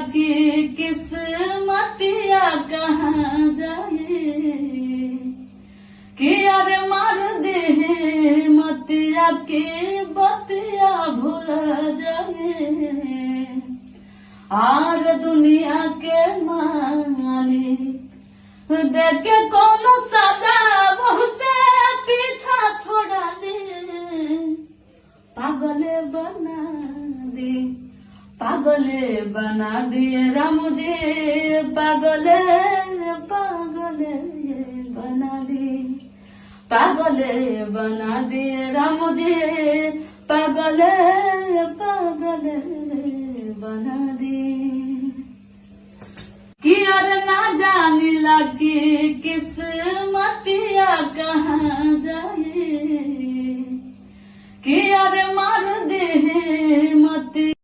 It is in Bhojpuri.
की किस्मतिया कहाँ जाए कि अरे मार दे मतिया की बतिया भूल जाए। आर दुनिया के मालिक देखे कोनो सजा बहुते पीछा छोड़ा दे। पागले बना दे, पागले बना दिए राम जी, पागले पागले बना दिए, पागले बना दिए राम जी, पागले पागले